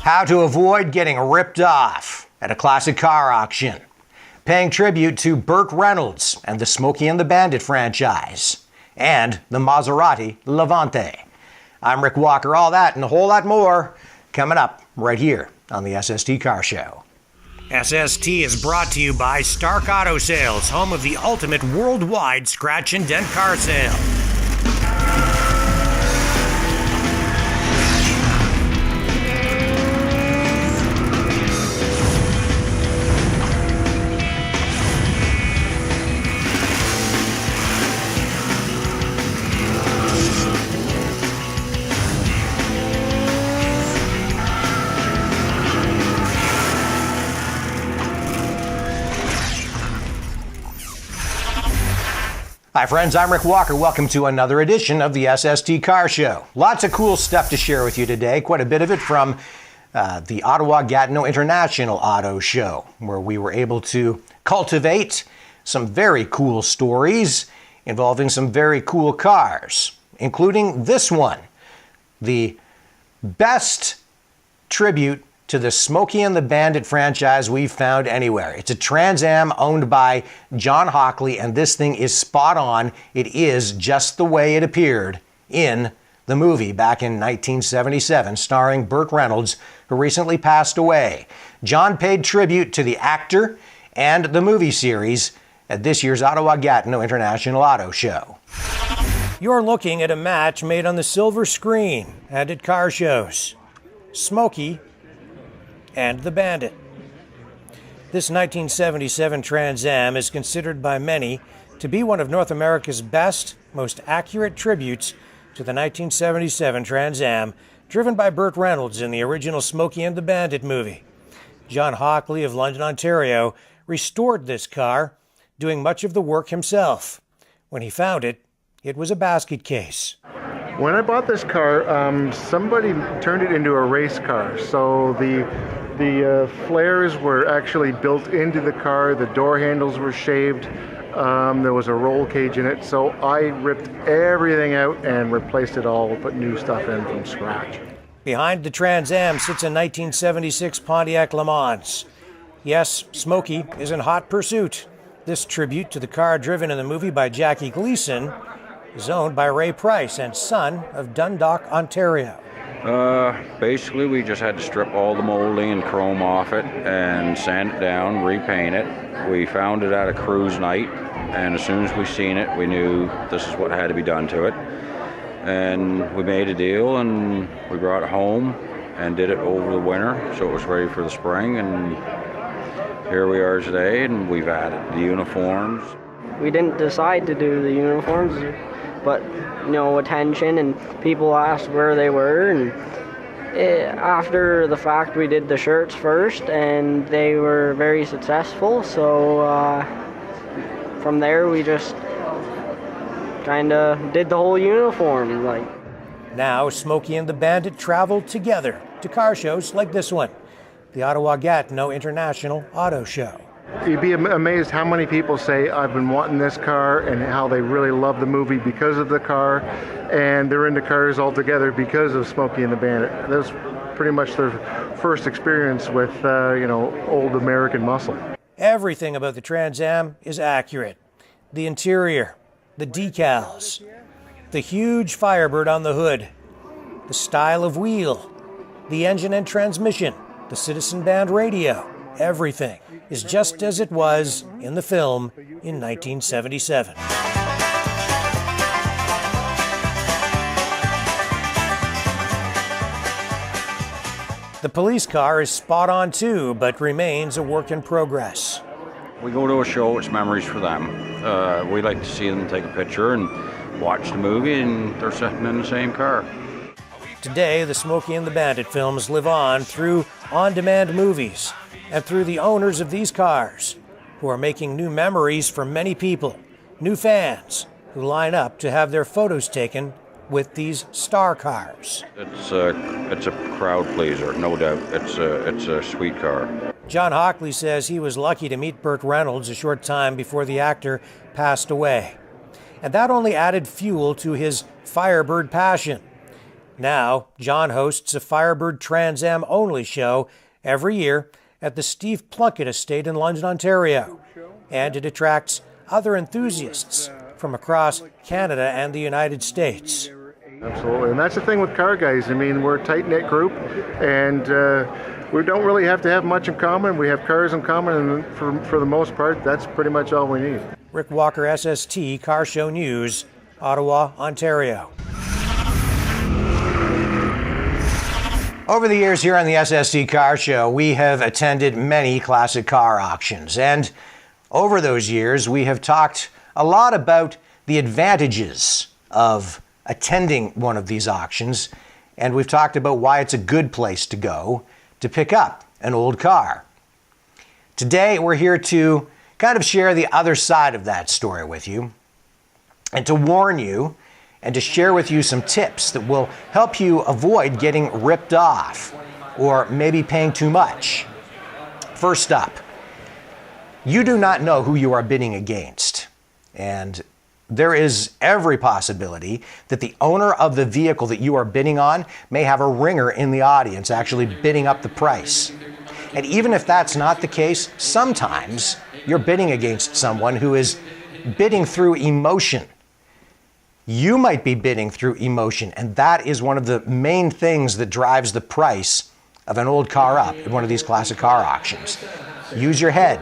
How to avoid getting ripped off at a classic car auction. Paying tribute to Burt Reynolds and the Smokey and the Bandit franchise. And the Maserati Levante. I'm Rick Walker. All that and a whole lot more coming up right here on the SST Car Show. SST is brought to you by Stark Auto Sales, home of the ultimate worldwide scratch and dent car sale. Hi friends, I'm Rick Walker. Welcome to another edition of the SST Car Show. Lots of cool stuff to share with you today. Quite a bit of it from the Ottawa-Gatineau International Auto Show, where we were able to cultivate some very cool stories involving some very cool cars, including this one, the best tribute to the Smokey and the Bandit franchise we've found anywhere. It's a Trans Am owned by John Hockley, and this thing is spot on. It is just the way it appeared in the movie back in 1977, starring Burt Reynolds, who recently passed away. John paid tribute to the actor and the movie series at this year's Ottawa-Gatineau International Auto Show. You're looking at a match made on the silver screen and at car shows. Smokey and the Bandit. This 1977 Trans Am is considered by many to be one of North America's best, most accurate tributes to the 1977 Trans Am, driven by Burt Reynolds in the original Smokey and the Bandit movie. John Hockley of London, Ontario, restored this car, doing much of the work himself. When he found it, it was a basket case. When I bought this car, somebody turned it into a race car. So the flares were actually built into the car. The door handles were shaved. There was a roll cage in it. So I ripped everything out and replaced it all, put new stuff in from scratch. Behind the Trans Am sits a 1976 Pontiac Le Mans. Yes, Smokey is in hot pursuit. This tribute to the car driven in the movie by Jackie Gleason is owned by Ray Price and son of Dundalk, Ontario. Basically, we just had to strip all the molding and chrome off it and sand it down, repaint it. We found it at a cruise night, and as soon as we seen it, we knew this is what had to be done to it. And we made a deal, and we brought it home and did it over the winter, so it was ready for the spring. And here we are today, and we've added the uniforms. We didn't decide to do the uniforms, but attention and people asked where they were, and after the fact we did the shirts first and they were very successful, so from there we just kind of did the whole uniform. Now Smokey and the Bandit travel together to car shows like this one, the Ottawa-Gatineau International Auto Show. You'd be amazed how many people say, I've been wanting this car, and how they really love the movie because of the car, and they're into cars altogether because of Smokey and the Bandit. That was pretty much their first experience with, old American muscle. Everything about the Trans Am is accurate. The interior, the decals, the huge Firebird on the hood, the style of wheel, the engine and transmission, the Citizen Band radio, everything is just as it was in the film in 1977. The police car is spot on too, but remains a work in progress. We go to a show, it's memories for them. We like to see them take a picture and watch the movie, and they're sitting in the same car. Today, the Smokey and the Bandit films live on through on-demand movies and through the owners of these cars, who are making new memories for many people, new fans who line up to have their photos taken with these star cars. It's a crowd pleaser, no doubt. It's a sweet car. John Hockley says he was lucky to meet Burt Reynolds a short time before the actor passed away. And that only added fuel to his Firebird passion. Now, John hosts a Firebird Trans Am only show every year at the Steve Plunkett Estate in London, Ontario. And it attracts other enthusiasts from across Canada and the United States. Absolutely, and that's the thing with Car Guys. I mean, we're a tight-knit group, and we don't really have to have much in common. We have cars in common, and for the most part, that's pretty much all we need. Rick Walker, SST Car Show News, Ottawa, Ontario. Over the years here on the SST Car Show, we have attended many classic car auctions, and over those years, we have talked a lot about the advantages of attending one of these auctions, and we've talked about why it's a good place to go to pick up an old car. Today, we're here to kind of share the other side of that story with you, and to warn you, and to share with you some tips that will help you avoid getting ripped off, or maybe paying too much. First up, you do not know who you are bidding against, and there is every possibility that the owner of the vehicle that you are bidding on may have a ringer in the audience actually bidding up the price. And even if that's not the case, sometimes you're bidding against someone who is bidding through emotion. You might be bidding through emotion, and that is one of the main things that drives the price of an old car up at one of these classic car auctions. Use your head.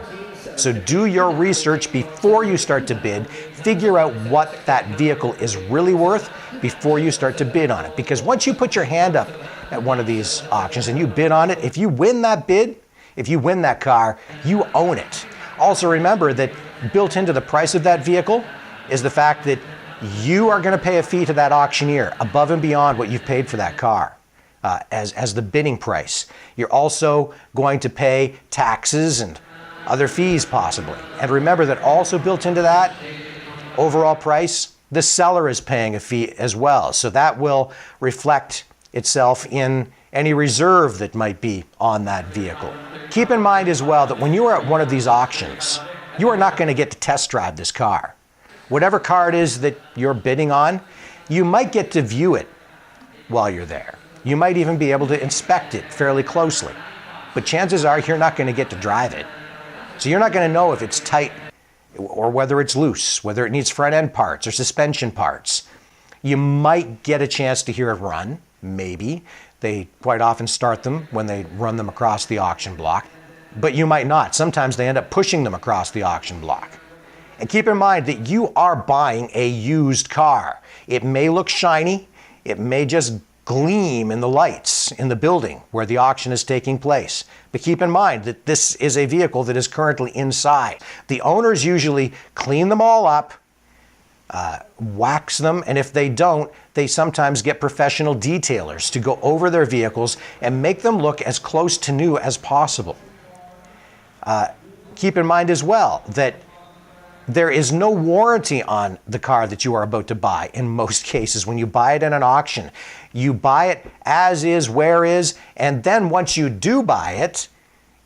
So do your research before you start to bid. Figure out what that vehicle is really worth before you start to bid on it. Because once you put your hand up at one of these auctions and you bid on it, if you win that bid, if you win that car, you own it. Also remember that built into the price of that vehicle is the fact that you are going to pay a fee to that auctioneer above and beyond what you've paid for that car as the bidding price. You're also going to pay taxes and other fees possibly. And remember that also built into that overall price, the seller is paying a fee as well. So that will reflect itself in any reserve that might be on that vehicle. Keep in mind as well that when you are at one of these auctions, you are not going to get to test drive this car. Whatever car it is that you're bidding on, you might get to view it while you're there. You might even be able to inspect it fairly closely. But chances are you're not going to get to drive it. So you're not going to know if it's tight or whether it's loose, whether it needs front end parts or suspension parts. You might get a chance to hear it run, maybe. They quite often start them when they run them across the auction block, but you might not. Sometimes they end up pushing them across the auction block. And keep in mind that you are buying a used car. It may look shiny, it may just gleam in the lights in the building where the auction is taking place. But keep in mind that this is a vehicle that is currently inside. The owners usually clean them all up, wax them, and if they don't, they sometimes get professional detailers to go over their vehicles and make them look as close to new as possible. Keep in mind as well that there is no warranty on the car that you are about to buy in most cases. When you buy it in an auction, you buy it as is, where is, and then once you do buy it,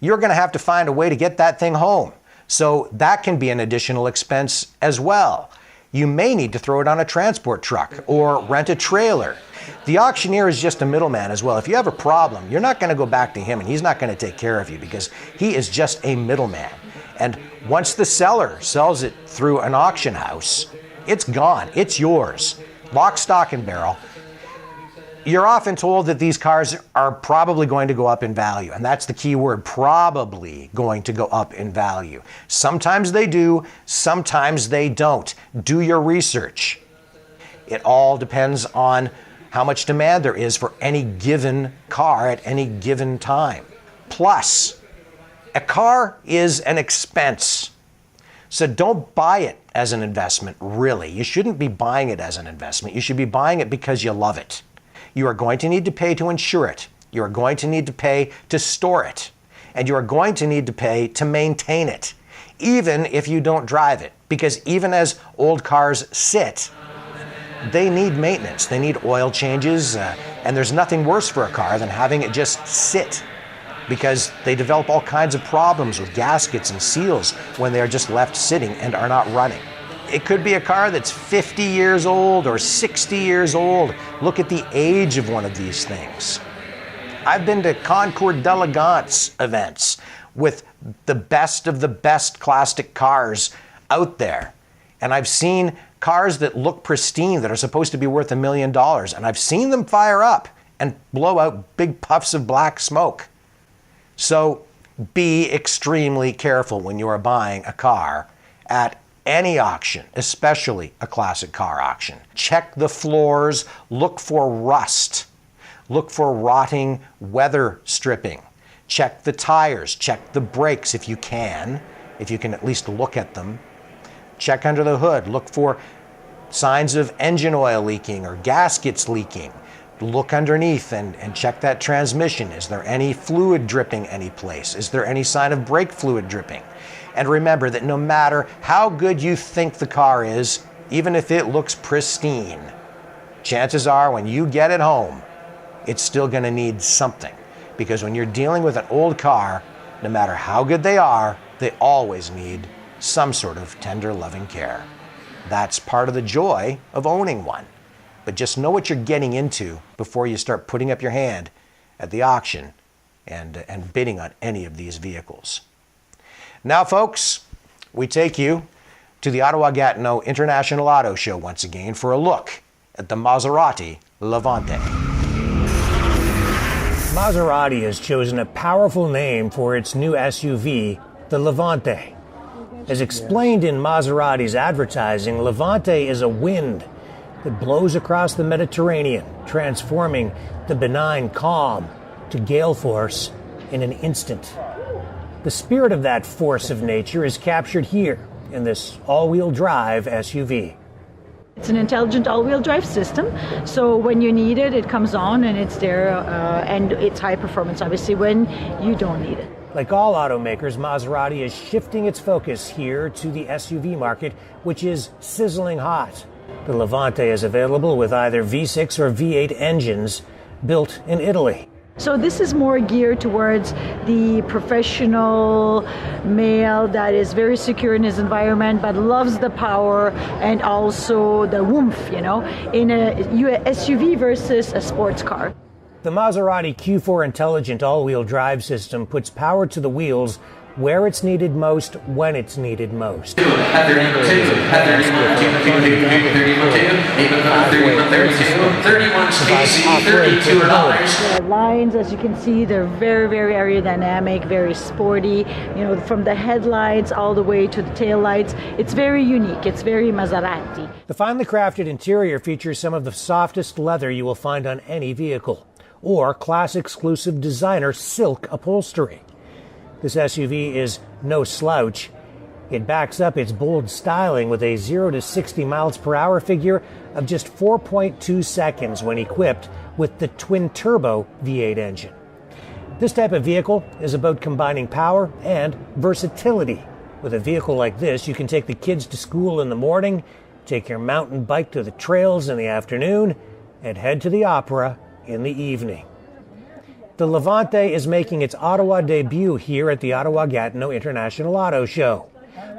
you're going to have to find a way to get that thing home. So that can be an additional expense as well. You may need to throw it on a transport truck or rent a trailer. The auctioneer is just a middleman as well. If you have a problem, you're not going to go back to him and he's not going to take care of you because he is just a middleman. And once the seller sells it through an auction house, it's gone. It's yours. Lock, stock, and barrel. You're often told that these cars are probably going to go up in value, and that's the key word, probably going to go up in value. Sometimes they do, sometimes they don't. Do your research. It all depends on how much demand there is for any given car at any given time. Plus, a car is an expense. So don't buy it as an investment, really. You shouldn't be buying it as an investment. You should be buying it because you love it. You are going to need to pay to insure it. You are going to need to pay to store it. And you are going to need to pay to maintain it, even if you don't drive it. Because even as old cars sit, they need maintenance. They need oil changes. And there's nothing worse for a car than having it just sit, because they develop all kinds of problems with gaskets and seals when they are just left sitting and are not running. It could be a car that's 50 years old or 60 years old. Look at the age of one of these things. I've been to Concours d'Elegance events with the best of the best classic cars out there. And I've seen cars that look pristine that are supposed to be worth $1 million. And I've seen them fire up and blow out big puffs of black smoke. So be extremely careful when you are buying a car at any auction, especially a classic car auction. Check the floors, look for rust, look for rotting weather stripping. Check the tires, check the brakes if you can at least look at them. Check under the hood, look for signs of engine oil leaking or gaskets leaking. Look underneath and check that transmission. Is there any fluid dripping any place? Is there any sign of brake fluid dripping? And remember that no matter how good you think the car is, even if it looks pristine, chances are when you get it home, it's still going to need something. Because when you're dealing with an old car, no matter how good they are, they always need some sort of tender, loving care. That's part of the joy of owning one. But just know what you're getting into before you start putting up your hand at the auction and bidding on any of these vehicles. Now, folks, we take you to the Ottawa-Gatineau International Auto Show once again for a look at the Maserati Levante. Maserati has chosen a powerful name for its new SUV, the Levante. As explained in Maserati's advertising, Levante is a wind that blows across the Mediterranean, transforming the benign calm to gale force in an instant. The spirit of that force of nature is captured here in this all-wheel drive SUV. It's an intelligent all-wheel drive system, so when you need it, it comes on and it's there, and it's high performance, obviously, when you don't need it. Like all automakers, Maserati is shifting its focus here to the SUV market, which is sizzling hot. The Levante is available with either V6 or V8 engines built in Italy. So this is more geared towards the professional male that is very secure in his environment but loves the power and also the oomph, in a SUV versus a sports car. The Maserati Q4 intelligent all-wheel drive system puts power to the wheels where it's needed most, when it's needed most. The lines, as you can see, they're very, very aerodynamic, very sporty. From the headlights all the way to the taillights, it's very unique. It's very Maserati. The finely crafted interior features some of the softest leather you will find on any vehicle, or class-exclusive designer silk upholstery. This SUV is no slouch. It backs up its bold styling with a 0 to 60 miles per hour figure of just 4.2 seconds when equipped with the twin-turbo V8 engine. This type of vehicle is about combining power and versatility. With a vehicle like this, you can take the kids to school in the morning, take your mountain bike to the trails in the afternoon, and head to the opera in the evening. The Levante is making its Ottawa debut here at the Ottawa-Gatineau International Auto Show.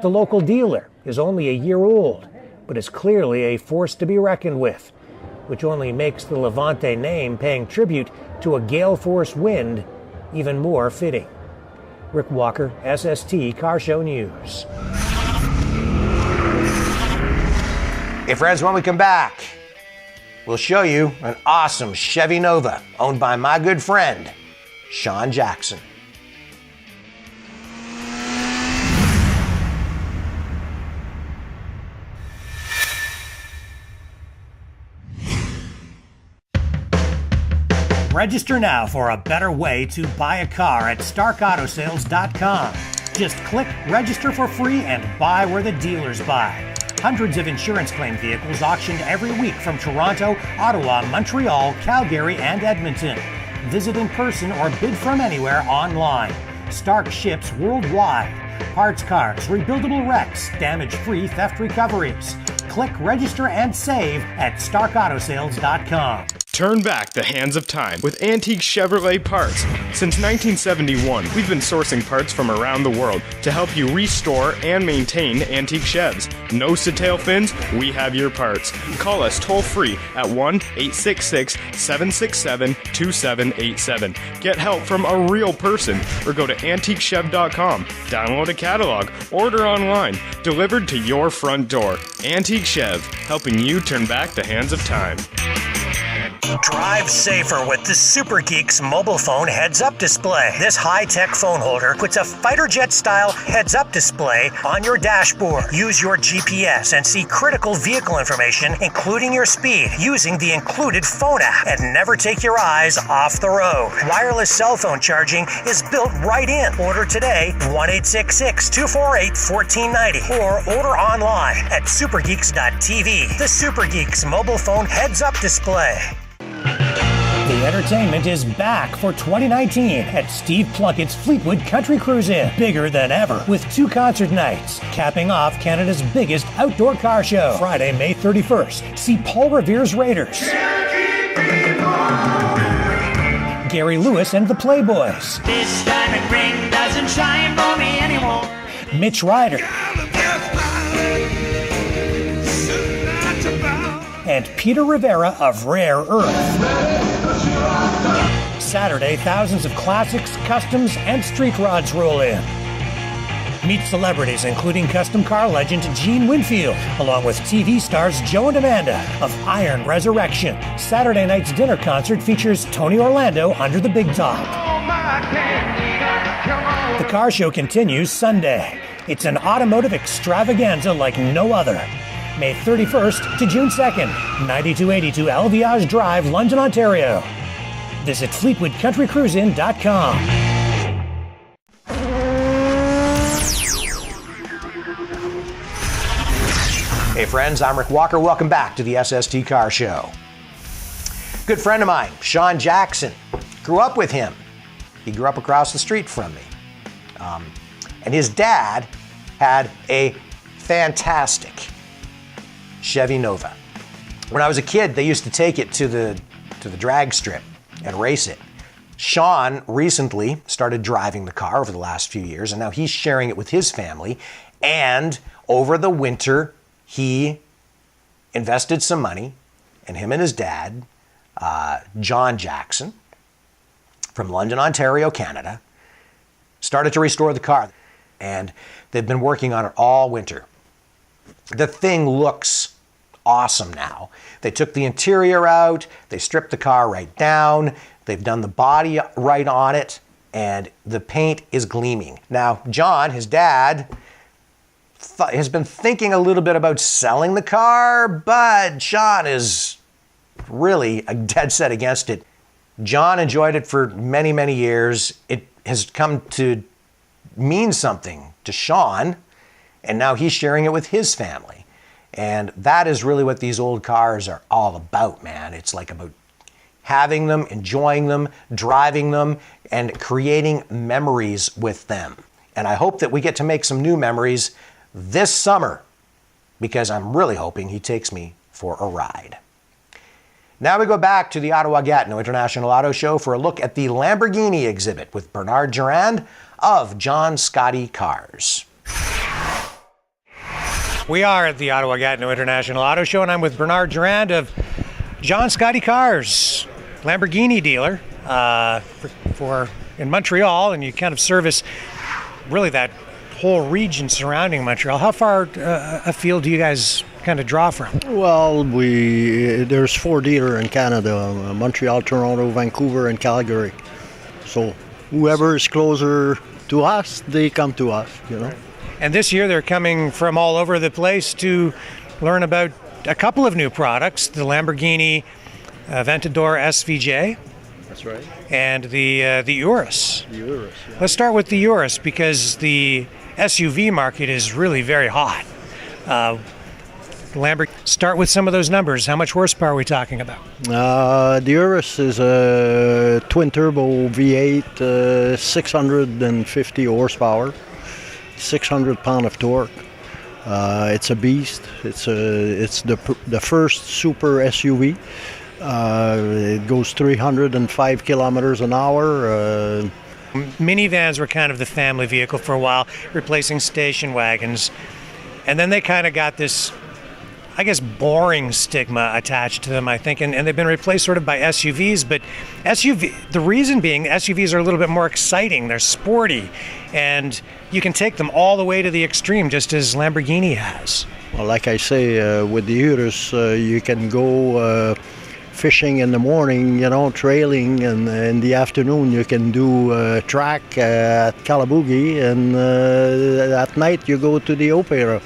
The local dealer is only a year old, but is clearly a force to be reckoned with, which only makes the Levante name paying tribute to a gale force wind even more fitting. Rick Walker, SST Car Show News. Hey friends, when we come back, we'll show you an awesome Chevy Nova owned by my good friend, Sean Jackson. Register now for a better way to buy a car at StarkAutoSales.com. Just click register for free and buy where the dealers buy. Hundreds of insurance claim vehicles auctioned every week from Toronto, Ottawa, Montreal, Calgary, and Edmonton. Visit in person or bid from anywhere online. Stark ships worldwide. Parts cars, rebuildable wrecks, damage-free theft recoveries. Click register and save at StarkAutoSales.com. Turn back the hands of time with Antique Chevrolet parts. Since 1971, we've been sourcing parts from around the world to help you restore and maintain antique Chevs. Nose to tail fins, we have your parts. Call us toll free at 1-866-767-2787. Get help from a real person or go to antiquechev.com. Download a catalog, order online, delivered to your front door. Antique Chev, helping you turn back the hands of time. Drive safer with the Super Geeks mobile phone heads-up display. This high-tech phone holder puts a fighter jet-style heads-up display on your dashboard. Use your GPS and see critical vehicle information, including your speed, using the included phone app. And never take your eyes off the road. Wireless cell phone charging is built right in. Order today, 1-866-248-1490, or order online at supergeeks.tv. The Super Geeks mobile phone heads-up display. The entertainment is back for 2019 at Steve Plunkett's Fleetwood Country Cruise Inn. Bigger than ever, with 2 concert nights, capping off Canada's biggest outdoor car show. Friday, May 31st. See Paul Revere's Raiders, Gary Lewis and the Playboys, This diamond ring doesn't shine for me anymore. Mitch Ryder, and Peter Rivera of Rare Earth. Saturday, thousands of classics, customs, and street rods roll in. Meet celebrities including custom car legend Gene Winfield, along with TV stars Joe and Amanda of Iron Resurrection. Saturday night's dinner concert features Tony Orlando under the big top. The car show continues Sunday. It's an automotive extravaganza like no other. May 31st to June 2nd, 9282 Alviage Drive, London, Ontario. Visit FleetwoodCountryCruiseIn.com. Hey friends, I'm Rick Walker. Welcome back to the SST Car Show. Good friend of mine, Sean Jackson. Grew up with him. He grew up across the street from me. And his dad had a fantastic Chevy Nova. When I was a kid, they used to take it to the drag strip and race it. Sean recently started driving the car over the last few years, and now he's sharing it with his family. And over the winter, he invested some money, and him and his dad, John Jackson, from London, Ontario, Canada, started to restore the car. And they've been working on it all winter. The thing looks awesome now. They took the interior out, they stripped the car right down, they've done the body right on it, and the paint is gleaming. Now, John, his dad, has been thinking a little bit about selling the car, but Sean is really dead set against it. John enjoyed it for many, many years. It has come to mean something to Sean, and now he's sharing it with his family. And that is really what these old cars are all about, man. It's like about having them, enjoying them, driving them, and creating memories with them. And I hope that we get to make some new memories this summer, because I'm really hoping he takes me for a ride. Now we go back to the Ottawa Gatineau International Auto Show for a look at the Lamborghini exhibit with Bernard Durand of John Scotty Cars. We are at the Ottawa Gatineau International Auto Show, and I'm with Bernard Durand of John Scotty Cars, Lamborghini dealer in Montreal, and you kind of service really that whole region surrounding Montreal. How far afield do you guys kind of draw from? Well, there's 4 dealers in Canada, Montreal, Toronto, Vancouver, and Calgary. So whoever is closer to us, they come to us, you know. And this year they're coming from all over the place to learn about a couple of new products, the Lamborghini Aventador SVJ. That's right. And the Urus. The Urus, yeah. Let's start with the Urus, because the SUV market is really very hot. Start with some of those numbers. How much horsepower are we talking about? The Urus is a twin-turbo V8, 650 horsepower, 600 pound of torque. It's a beast. It's the first super SUV. It goes 305 kilometers an hour. Minivans were kind of the family vehicle for a while, replacing station wagons. And then they kind of got this, I guess, boring stigma attached to them, I think, and they've been replaced sort of by SUVs. But the reason being, SUVs are a little bit more exciting. They're sporty, and you can take them all the way to the extreme, just as Lamborghini has. Well, like I say, with the Urus, you can go fishing in the morning, trailing, and in the afternoon you can do track at Kalaboogie, and at night you go to the opera,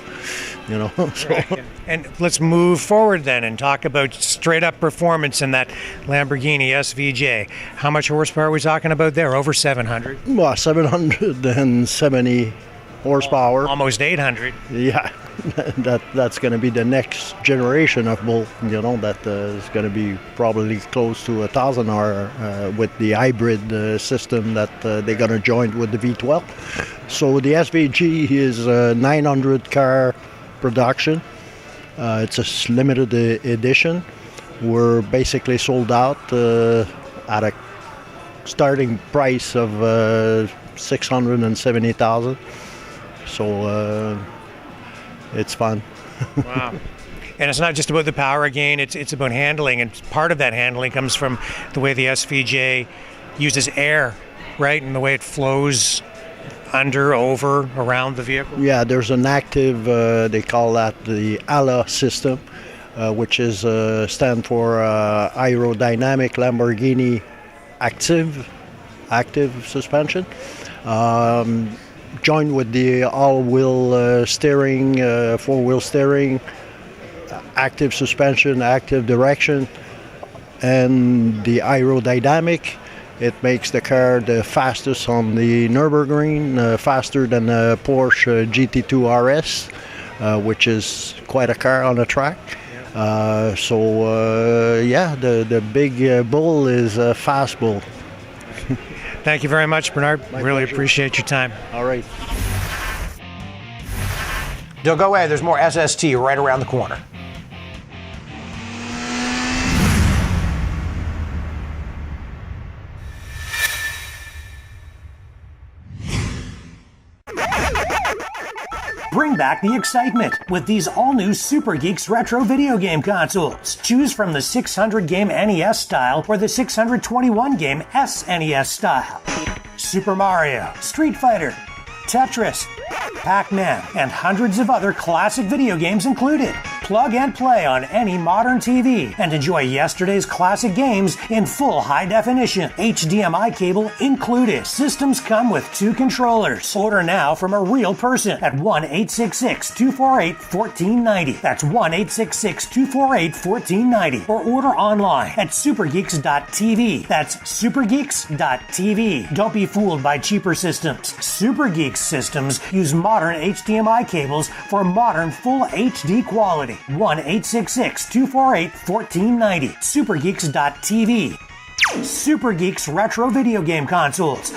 So. Right. And let's move forward then and talk about straight up performance in that Lamborghini SVJ. How much horsepower are we talking about there? Over 700? Well, 770 horsepower. Almost 800. Yeah. That's going to be the next generation of bull, that is going to be probably close to 1,000 hour with the hybrid system that they're going to join with the V12. So the SVG is a 900 car production. It's a limited edition. We're basically sold out at a starting price of $670,000. So it's fun. Wow. And it's not just about the power again, it's about handling, and part of that handling comes from the way the SVJ uses air, right? And the way it flows under, over, around the vehicle. Yeah, there's an active, they call that the ALA system, which is stand for Aerodynamic Lamborghini Active suspension. Joined with the all-wheel steering, four-wheel steering, active suspension, active direction, and the aerodynamic. It makes the car the fastest on the Nürburgring, faster than a Porsche GT2 RS, which is quite a car on the track. The big bull is a fast bull. Thank you very much, Bernard. Really appreciate your time. All right. Don't go away. There's more SST right around the corner. Bring back the excitement with these all-new Super Geeks retro video game consoles. Choose from the 600-game NES style or the 621-game SNES style. Super Mario, Street Fighter, Tetris, Pac-Man, and hundreds of other classic video games included. Plug and play on any modern TV and enjoy yesterday's classic games in full high definition. HDMI cable included. Systems come with 2 controllers. Order now from a real person at 1-866-248-1490. That's 1-866-248-1490. Or order online at supergeeks.tv. That's supergeeks.tv. Don't be fooled by cheaper systems. Super Geeks systems use modern HDMI cables for modern full HD quality. 1-866-248-1490. Supergeeks.tv. Super Geeks retro video game consoles,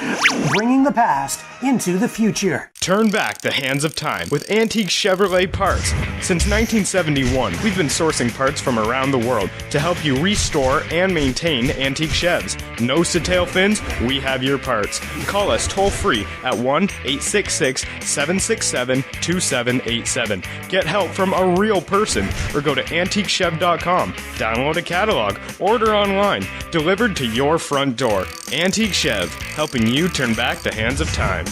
bringing the past into the future. Turn back the hands of time with Antique Chevrolet Parts. Since 1971, we've been sourcing parts from around the world to help you restore and maintain antique Chevs. Nose to tail fins, we have your parts. Call us toll free at 1-866-767-2787. Get help from a real person or go to antiquechev.com. Download a catalog, order online, delivered to your front door. Antique Chev, helping you turn back the hands of time.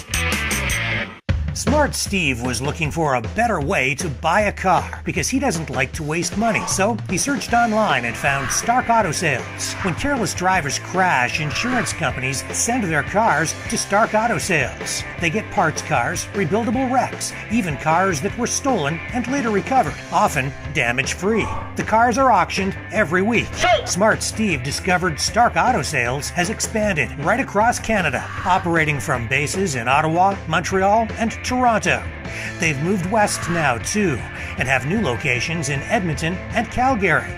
Smart Steve was looking for a better way to buy a car because he doesn't like to waste money. So he searched online and found Stark Auto Sales. When careless drivers crash, insurance companies send their cars to Stark Auto Sales. They get parts cars, rebuildable wrecks, even cars that were stolen and later recovered, often damage-free. The cars are auctioned every week. Smart Steve discovered Stark Auto Sales has expanded right across Canada, operating from bases in Ottawa, Montreal, and Toronto. They've moved west now too, and have new locations in Edmonton and Calgary.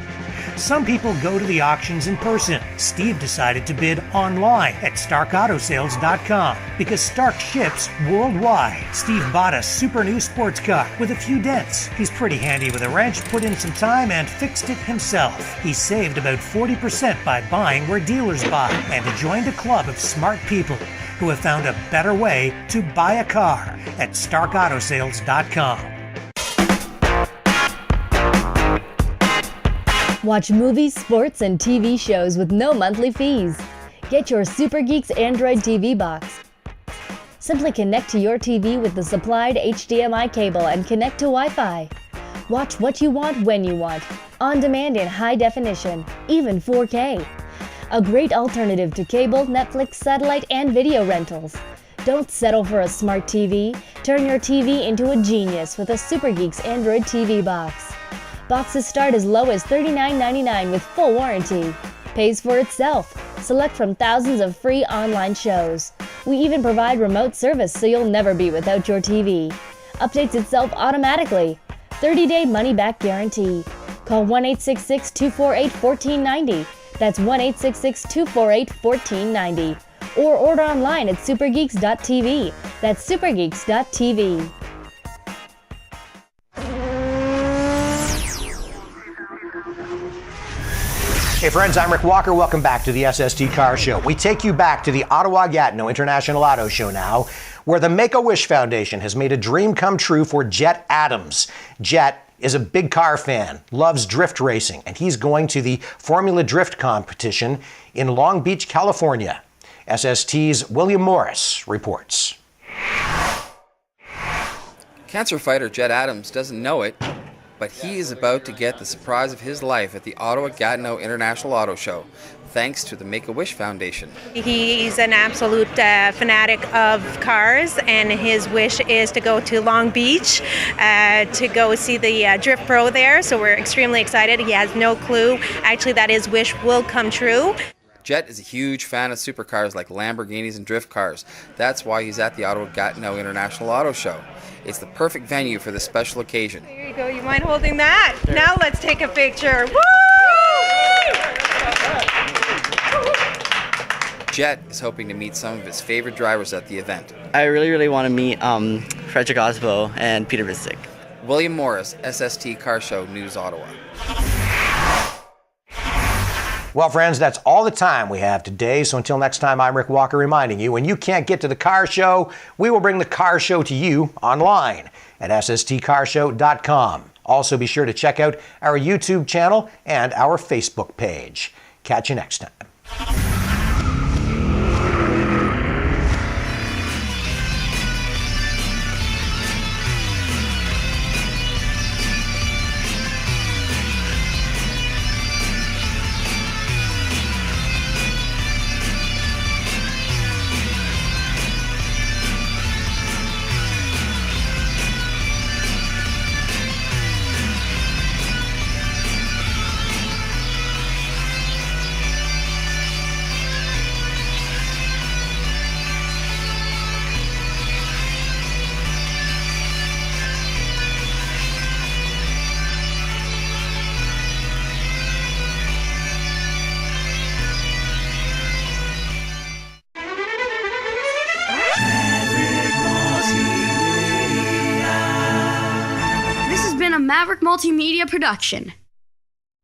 Some people go to the auctions in person. Steve decided to bid online at StarkAutoSales.com because Stark ships worldwide. Steve bought a super new sports car with a few dents. He's pretty handy with a wrench, put in some time, and fixed it himself. He saved about 40% by buying where dealers buy and joined a club of smart people who have found a better way to buy a car at StarkAutoSales.com. Watch movies, sports, and TV shows with no monthly fees. Get your Super Geeks Android TV box. Simply connect to your TV with the supplied HDMI cable and connect to Wi-Fi. Watch what you want when you want, on demand in high definition, even 4K. A great alternative to cable, Netflix, satellite, and video rentals. Don't settle for a smart TV. Turn your TV into a genius with a Super Geeks Android TV box. Boxes start as low as $39.99 with full warranty. Pays for itself. Select from thousands of free online shows. We even provide remote service so you'll never be without your TV. Updates itself automatically. 30-day money-back guarantee. Call 1-866-248-1490. That's 1-866-248-1490. Or order online at supergeeks.tv. That's supergeeks.tv. Hey friends, I'm Rick Walker. Welcome back to the SST Car Show. We take you back to the Ottawa-Gatineau International Auto Show now, where the Make-A-Wish Foundation has made a dream come true for Jet Adams. Jet is a big car fan, loves drift racing, and he's going to the Formula Drift competition in Long Beach, California. SST's William Morris reports. Cancer fighter Jet Adams doesn't know it, but he is about to get the surprise of his life at the Ottawa-Gatineau International Auto Show, thanks to the Make-A-Wish Foundation. He's an absolute fanatic of cars, and his wish is to go to Long Beach to go see the Drift Pro there, so we're extremely excited. He has no clue, actually, that his wish will come true. Jet is a huge fan of supercars like Lamborghinis and drift cars. That's why he's at the Ottawa-Gatineau International Auto Show. It's the perfect venue for this special occasion. There you go. You mind holding that? Sure. Now let's take a picture. Woo! Jet is hoping to meet some of his favorite drivers at the event. I really want to meet Frederick Osbo and Peter Vistick. William Morris, SST Car Show, News, Ottawa. Well, friends, that's all the time we have today. So until next time, I'm Rick Walker reminding you, when you can't get to the car show, we will bring the car show to you online at SSTcarshow.com. Also, be sure to check out our YouTube channel and our Facebook page. Catch you next time. Maverick Multimedia production.